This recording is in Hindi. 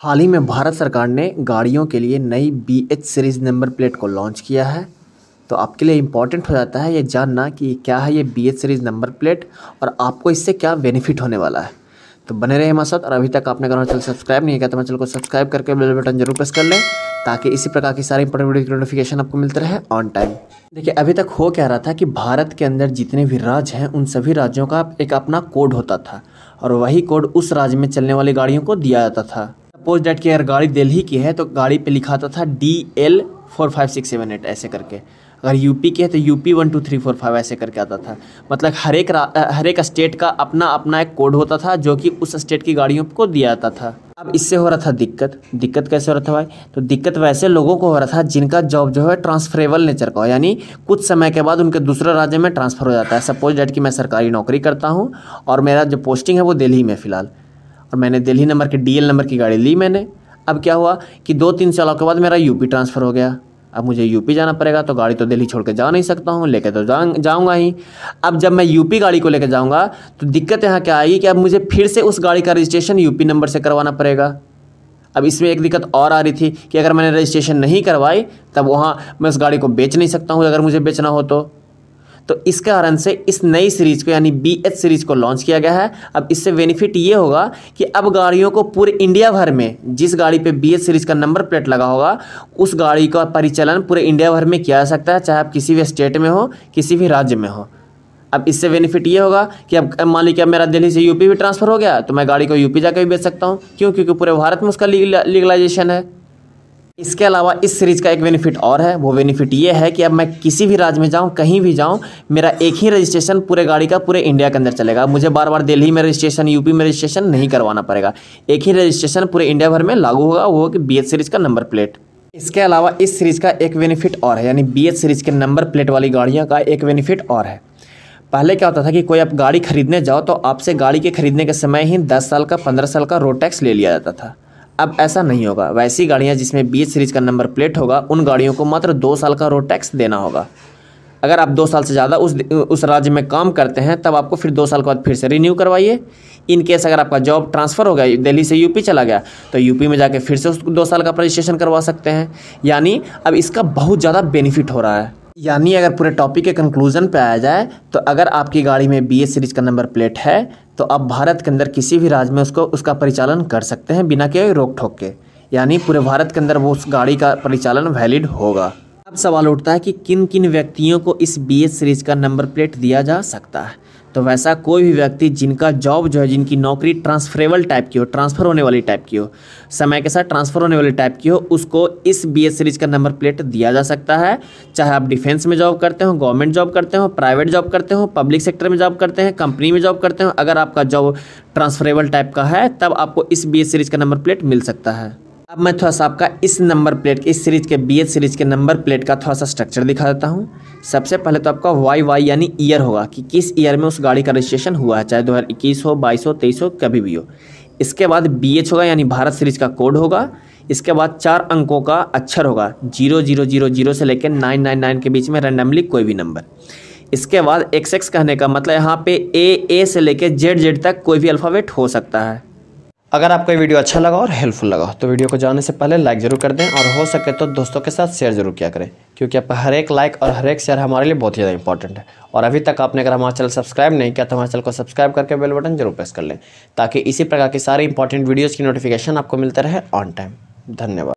हाल ही में भारत सरकार ने गाड़ियों के लिए नई BH सीरीज़ नंबर प्लेट को लॉन्च किया है। तो आपके लिए इम्पॉर्टेंट हो जाता है ये जानना कि क्या है ये BH सीरीज़ नंबर प्लेट और आपको इससे क्या बेनिफिट होने वाला है। तो बने रहे हमारे साथ। और अभी तक आपने अगर चैनल सब्सक्राइब नहीं किया तो हमारे चैनल को सब्सक्राइब करके बेल बटन जरूर प्रेस कर लें, ताकि इसी प्रकार की सारी इंपॉर्टेंट वीडियो की नोटिफिकेशन आपको मिलते रहे ऑन टाइम। देखिए, अभी तक हो क्या रहा था कि भारत के अंदर जितने भी राज्य हैं उन सभी राज्यों का एक अपना कोड होता था और वही कोड उस राज्य में चलने वाली गाड़ियों को दिया जाता था। सपोज डैट कि अगर गाड़ी दिल्ली की है तो गाड़ी पे लिखा आता था DL 45678 ऐसे करके। अगर यूपी की है तो UP 12345 ऐसे करके आता था। मतलब हर एक स्टेट का अपना अपना एक कोड होता था जो कि उस स्टेट की गाड़ियों को दिया जाता था। अब इससे हो रहा था दिक्कत कैसे हो रहा था भाई? तो दिक्कत वैसे लोगों को हो रहा था जिनका जॉब जो है ट्रांसफरेबल नेचर का हो, यानी कुछ समय के बाद उनके दूसरे राज्य में ट्रांसफ़र हो जाता है। सपोज डैट कि मैं सरकारी नौकरी करता हूँ और मेरा जो पोस्टिंग है वो दिल्ली में फ़िलहाल, और मैंने दिल्ली नंबर की DL नंबर की गाड़ी ली मैंने। अब क्या हुआ कि 2-3 सालों के बाद मेरा UP ट्रांसफ़र हो गया। अब मुझे UP जाना पड़ेगा, तो गाड़ी तो दिल्ली छोड़ के जा नहीं सकता हूँ, लेके तो जाऊँगा ही। अब जब मैं UP गाड़ी को लेकर जाऊँगा तो दिक्कत यहाँ क्या आएगी कि अब मुझे फिर से उस गाड़ी का रजिस्ट्रेशन UP नंबर से करवाना पड़ेगा। अब इसमें एक दिक्कत और आ रही थी कि अगर मैंने रजिस्ट्रेशन नहीं करवाई तब वहाँ मैं उस गाड़ी को बेच नहीं सकता हूँ अगर मुझे बेचना हो तो इस कारण से इस नई सीरीज़ को यानी BH सीरीज़ को लॉन्च किया गया है। अब इससे बेनिफिट ये होगा कि अब गाड़ियों को पूरे इंडिया भर में जिस गाड़ी पे BH सीरीज़ का नंबर प्लेट लगा होगा उस गाड़ी का परिचालन पूरे इंडिया भर में किया जा सकता है, चाहे आप किसी भी स्टेट में हो, किसी भी राज्य में हो। अब इससे बेनिफिट ये होगा कि अब मान लीजिए अब मेरा दिल्ली से UP भी ट्रांसफ़र हो गया तो मैं गाड़ी को UP जाकर भी बेच सकता हूँ। क्यों? क्योंकि पूरे भारत में उसका लीगलाइजेशन है। इसके अलावा इस सीरीज़ का एक बेनिफिट और है। वो बेनिफिट ये है कि अब मैं किसी भी राज्य में जाऊं, कहीं भी जाऊं, मेरा एक ही रजिस्ट्रेशन पूरे गाड़ी का पूरे इंडिया के अंदर चलेगा। मुझे बार बार दिल्ली में रजिस्ट्रेशन, UP में रजिस्ट्रेशन नहीं करवाना पड़ेगा। एक ही रजिस्ट्रेशन पूरे इंडिया भर में लागू होगा, वो कि BH सीरीज़ का नंबर प्लेट। इसके अलावा इस सीरीज़ का एक बेनिफिट और है, यानी BH सीरीज़ के नंबर प्लेट वाली गाड़ियों का एक बेनिफिट और है। पहले क्या होता था कि कोई आप गाड़ी खरीदने जाओ तो आपसे गाड़ी के खरीदने के समय ही 10 साल का 15 साल का रोड टैक्स ले लिया जाता था। अब ऐसा नहीं होगा। वैसी गाड़ियाँ जिसमें BH सीरीज़ का नंबर प्लेट होगा उन गाड़ियों को मात्र 2 साल का रोड टैक्स देना होगा। अगर आप 2 साल से ज़्यादा उस राज्य में काम करते हैं तब आपको फिर 2 साल के बाद फिर से रिन्यू करवाइए। इन केस अगर आपका जॉब ट्रांसफ़र हो गया, दिल्ली से UP चला गया, तो UP में जाके फिर से उस 2 साल का रजिस्ट्रेशन करवा सकते हैं। यानी अब इसका बहुत ज़्यादा बेनिफिट हो रहा है। यानी अगर पूरे टॉपिक के कंक्लूजन पे आया जाए तो अगर आपकी गाड़ी में BH सीरीज़ का नंबर प्लेट है तो आप भारत के अंदर किसी भी राज्य में उसका परिचालन कर सकते हैं बिना के रोक ठोक के। यानी पूरे भारत के अंदर वो उस गाड़ी का परिचालन वैलिड होगा। अब सवाल उठता है कि किन किन व्यक्तियों को इस BH सीरीज़ का नंबर प्लेट दिया जा सकता है। तो वैसा कोई भी व्यक्ति जिनका जॉब जो है, जिनकी नौकरी ट्रांसफरेबल टाइप की हो, ट्रांसफ़र होने वाली टाइप की हो, समय के साथ ट्रांसफ़र होने वाली टाइप की हो, उसको इस BH सीरीज़ का नंबर प्लेट दिया जा सकता है। चाहे आप डिफेंस में जॉब करते हो, गवर्नमेंट जॉब करते हो, प्राइवेट जॉब करते हो, पब्लिक सेक्टर में जॉब करते हैं, कंपनी में जॉब करते हो, अगर आपका जॉब ट्रांसफरेबल टाइप का है तब आपको इस BH सीरीज़ का नंबर प्लेट मिल सकता है। अब मैं थोड़ा सा आपका इस नंबर प्लेट, इस सीरीज़ के BH सीरीज़ के नंबर प्लेट का थोड़ा सा स्ट्रक्चर दिखा देता हूँ। सबसे पहले तो आपका YY यानी ईयर होगा कि किस ईयर में उस गाड़ी का रजिस्ट्रेशन हुआ है, चाहे 2021 हो, 22 हो, 23 हो, कभी भी हो। इसके बाद BH होगा यानी भारत सीरीज़ का कोड होगा। इसके बाद 4 अंकों का अक्षर होगा, 0000 से लेकर 999 के बीच में रैंडमली कोई भी नंबर। इसके बाद XX कहने का मतलब यहाँ पे AA से लेकर ZZ तक कोई भी अल्फ़ाबेट हो सकता है। अगर आपको ये वीडियो अच्छा लगा और हेल्पफुल लगा तो वीडियो को जाने से पहले लाइक ज़रूर कर दें और हो सके तो दोस्तों के साथ शेयर ज़रूर किया करें, क्योंकि आपका हर एक लाइक और हर एक शेयर हमारे लिए बहुत ज़्यादा इंपॉर्टेंट है। और अभी तक आपने अगर हमारा चैनल सब्सक्राइब नहीं किया तो हमारे चैनल को सब्सक्राइब करके बेल बटन जरूर प्रेस कर लें, ताकि इसी प्रकार की सारी इंपॉर्टेंट वीडियोज़ की नोटिफिकेशन आपको मिलते रहे ऑन टाइम। धन्यवाद।